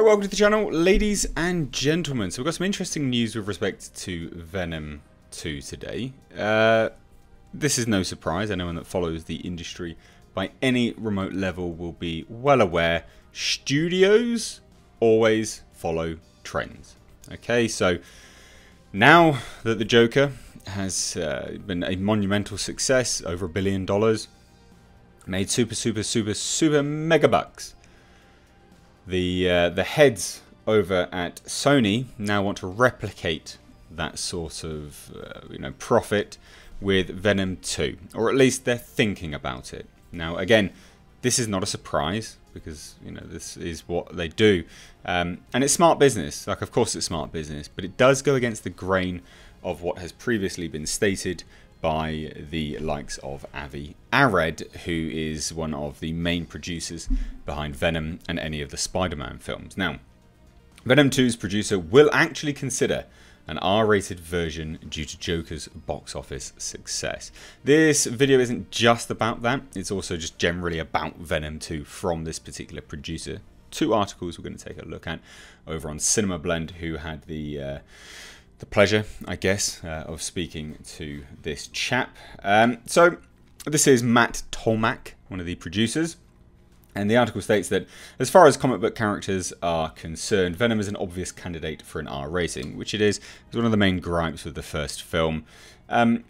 Right, welcome to the channel, ladies and gentlemen. So we've got some interesting news with respect to Venom 2 today. This is no surprise. Anyone that follows the industry by any remote level will be well aware. Studios always follow trends. Okay, so now that the Joker has been a monumental success, over $1 billion, made super mega bucks. The heads over at Sony now want to replicate that sort of profit with Venom 2, or at least they're thinking about it. Now, again, this is not a surprise because this is what they do, and it's smart business. Like, of course, it's smart business, but it does go against the grain of what has previously been stated by the likes of Avi Arad, who is one of the main producers behind Venom and any of the Spider-Man films. Now, Venom 2's producer will actually consider an R-rated version due to Joker's box office success. This video isn't just about that, it's also just generally about Venom 2 from this particular producer. Two articles we're going to take a look at over on Cinema Blend, who had the pleasure, I guess, of speaking to this chap. So this is Matt Tolmach, one of the producers, and the article states that as far as comic book characters are concerned, Venom is an obvious candidate for an R rating, which it is. It's one of the main gripes with the first film. And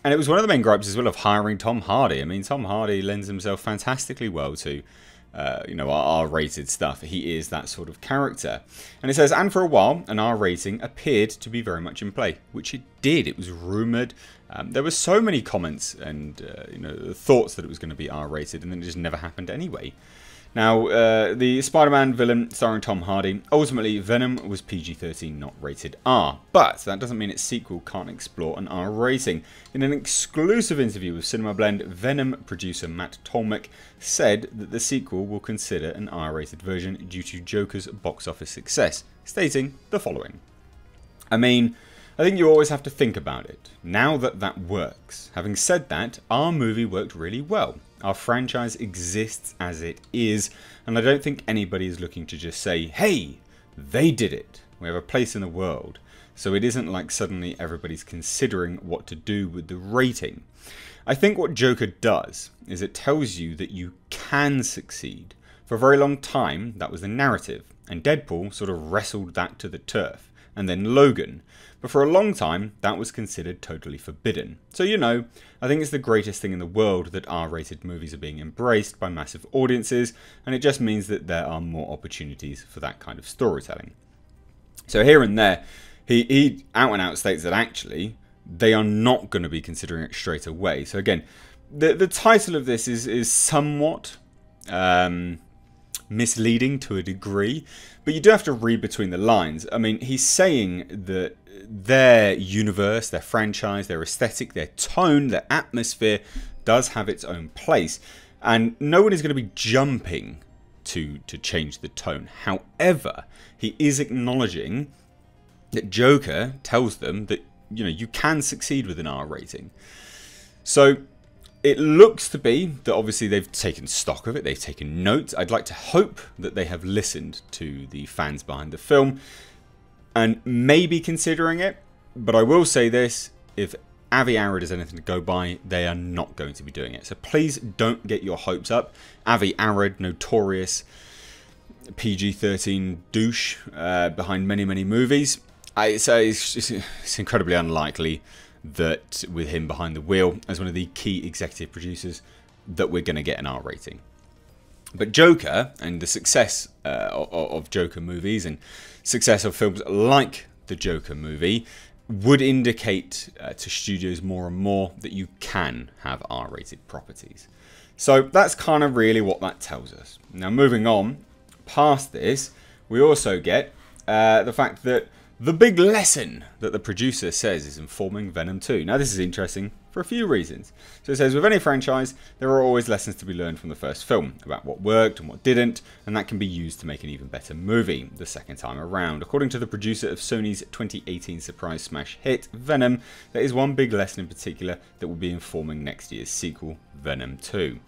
it was one of the main gripes as well of hiring Tom Hardy. I mean, Tom Hardy lends himself fantastically well to R-rated stuff. He is that sort of character. And it says, and for a while, an R rating appeared to be very much in play, which it did. It was rumoured. There were so many comments and thoughts that it was going to be R-rated, and then it just never happened anyway. Now, the Spider-Man villain starring Tom Hardy, ultimately Venom was PG-13, not rated R. But that doesn't mean its sequel can't explore an R rating. In an exclusive interview with Cinema Blend, Venom producer Matt Tolmach said that the sequel will consider an R-rated version due to Joker's box office success, stating the following. I mean, I think you always have to think about it. Now that that works. Having said that, our movie worked really well. Our franchise exists as it is, and I don't think anybody is looking to just say, hey, they did it. We have a place in the world. So it isn't like suddenly everybody's considering what to do with the rating. I think what Joker does is it tells you that you can succeed. For a very long time, that was the narrative, and Deadpool sort of wrestled that to the turf, and then Logan. But for a long time, that was considered totally forbidden. So, I think it's the greatest thing in the world that R-rated movies are being embraced by massive audiences, and it just means that there are more opportunities for that kind of storytelling. So here and there, he out and out states that actually, they are not going to be considering it straight away. So again, the title of this is somewhat misleading to a degree, but you do have to read between the lines. I mean, he's saying that their universe, their franchise, their aesthetic, their tone, their atmosphere does have its own place, and no one is going to be jumping to change the tone. However, he is acknowledging that Joker tells them that you can succeed with an R rating. So it looks to be that obviously they've taken stock of it, they've taken notes. I'd like to hope that they have listened to the fans behind the film and maybe considering it. But I will say this, if Avi Arad is anything to go by, they are not going to be doing it. So please don't get your hopes up. Avi Arad, notorious PG-13 douche behind many movies. I say it's incredibly unlikely that with him behind the wheel as one of the key executive producers that we're going to get an R rating. But Joker and the success of Joker movies and success of films like the Joker movie would indicate to studios more and more that you can have R-rated properties. So that's kind of really what that tells us. Now, moving on past this, we also get the fact that the big lesson that the producer says is informing Venom 2. Now, this is interesting. for a few reasons. So it says, with any franchise, there are always lessons to be learned from the first film about what worked and what didn't, and that can be used to make an even better movie the second time around. According to the producer of Sony's 2018 surprise smash hit, Venom, there is one big lesson in particular that will be informing next year's sequel, Venom 2.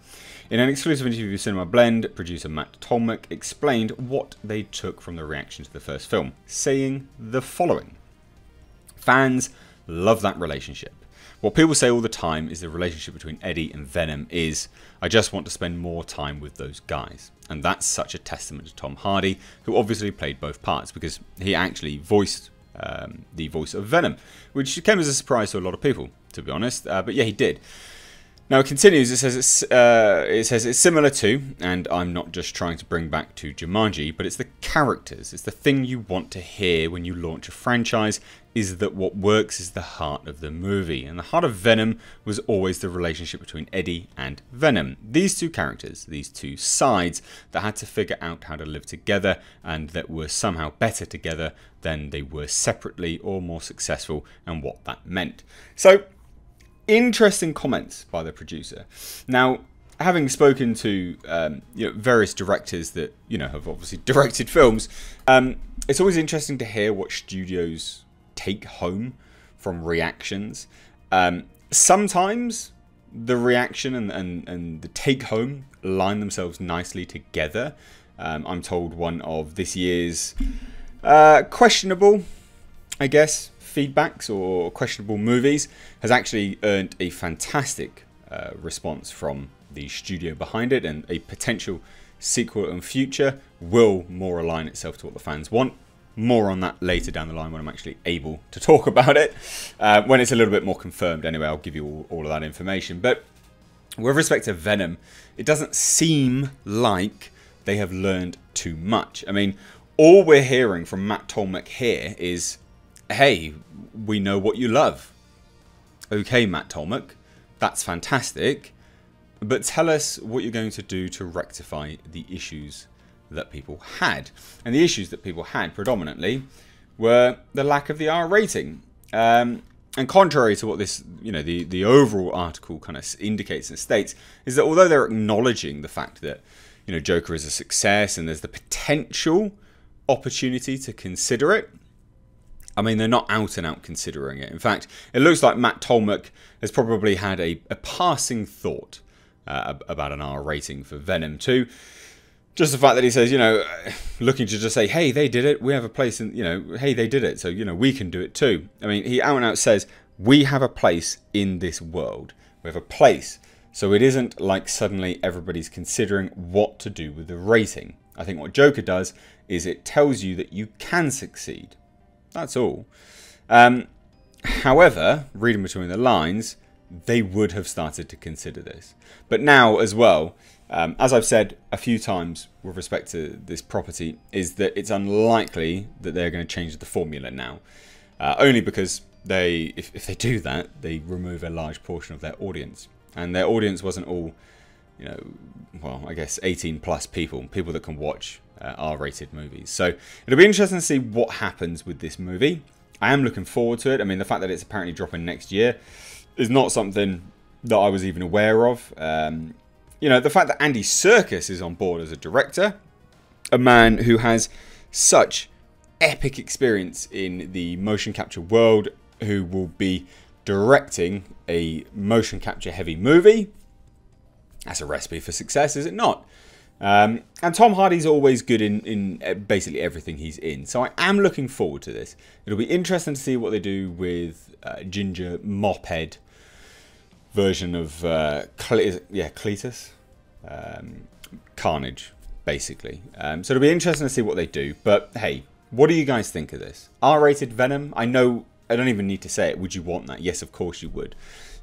In an exclusive interview with Cinema Blend, producer Matt Tolmach explained what they took from the reaction to the first film, saying the following. Fans love that relationship. What people say all the time is the relationship between Eddie and Venom is, I just want to spend more time with those guys. And that's such a testament to Tom Hardy, who obviously played both parts, because he actually voiced the voice of Venom, which came as a surprise to a lot of people, to be honest. But yeah, he did. Now it continues, it says it's similar to, and I'm not just trying to bring back to Jumanji, but it's the characters. It's the thing you want to hear when you launch a franchise, is that what works is the heart of the movie. And the heart of Venom was always the relationship between Eddie and Venom. These two characters, these two sides that had to figure out how to live together and that were somehow better together than they were separately or more successful, and what that meant. So, interesting comments by the producer. Now, having spoken to various directors that have obviously directed films, it's always interesting to hear what studios take home from reactions. Sometimes the reaction and the take home line themselves nicely together. I'm told one of this year's questionable, I guess, feedbacks or questionable movies has actually earned a fantastic response from the studio behind it, and a potential sequel and future will more align itself to what the fans want. More on that later down the line when I'm actually able to talk about it. When it's a little bit more confirmed anyway, I'll give you all of that information. But with respect to Venom, it doesn't seem like they have learned too much. I mean, all we're hearing from Matt Tolmach here is, hey, we know what you love. Okay, Matt Tolmach, that's fantastic. But tell us what you're going to do to rectify the issues that people had. And the issues that people had predominantly were the lack of the R rating. And contrary to what this, the overall article kind of indicates and states, is that although they're acknowledging the fact that, Joker is a success and there's the potential opportunity to consider it, I mean, they're not out and out considering it. In fact, it looks like Matt Tolmach has probably had a passing thought about an R rating for Venom 2. Just the fact that he says, looking to just say, hey, they did it. We have a place in, hey, they did it. So, we can do it too. I mean, he out and out says, we have a place in this world. We have a place. So it isn't like suddenly everybody's considering what to do with the rating. I think what Joker does is it tells you that you can succeed. That's all. However, reading between the lines, they would have started to consider this. But now as well, as I've said a few times with respect to this property, is that it's unlikely that they're going to change the formula now. Only because if they do that, they remove a large portion of their audience. And their audience wasn't all, well, I guess 18 plus people that can watch R-rated movies. So it'll be interesting to see what happens with this movie. I am looking forward to it. I mean, the fact that it's apparently dropping next year is not something that I was even aware of. The fact that Andy Serkis is on board as a director, a man who has such epic experience in the motion capture world, who will be directing a motion capture heavy movie. That's a recipe for success, is it not? And Tom Hardy's always good in basically everything he's in. So I am looking forward to this. It'll be interesting to see what they do with Ginger Mophead version of Cletus. Carnage, basically. So it'll be interesting to see what they do. But hey, what do you guys think of this? R-rated Venom? I know I don't even need to say it. Would you want that? Yes, of course you would.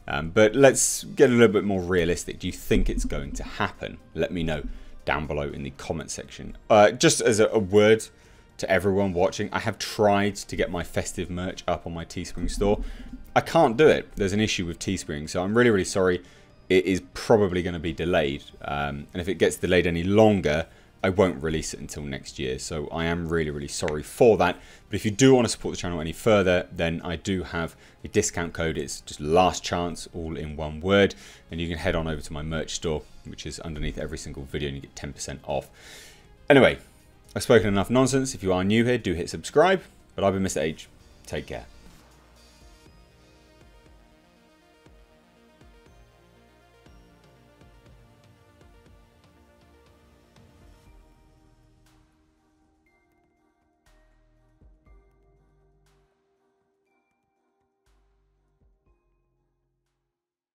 But let's get a little bit more realistic. Do you think it's going to happen? Let me know down below in the comment section. Just as a word to everyone watching, I have tried to get my festive merch up on my Teespring store. I can't do it. There's an issue with Teespring, so I'm really, really sorry. It is probably going to be delayed. And if it gets delayed any longer, I won't release it until next year, so I am really sorry for that. But if you do want to support the channel any further, then I do have a discount code. It's just last chance, all in one word, and you can head on over to my merch store, which is underneath every single video, and you get 10% off. Anyway, I've spoken enough nonsense. If you are new here, do hit subscribe, but I've been Mr. H. Take care.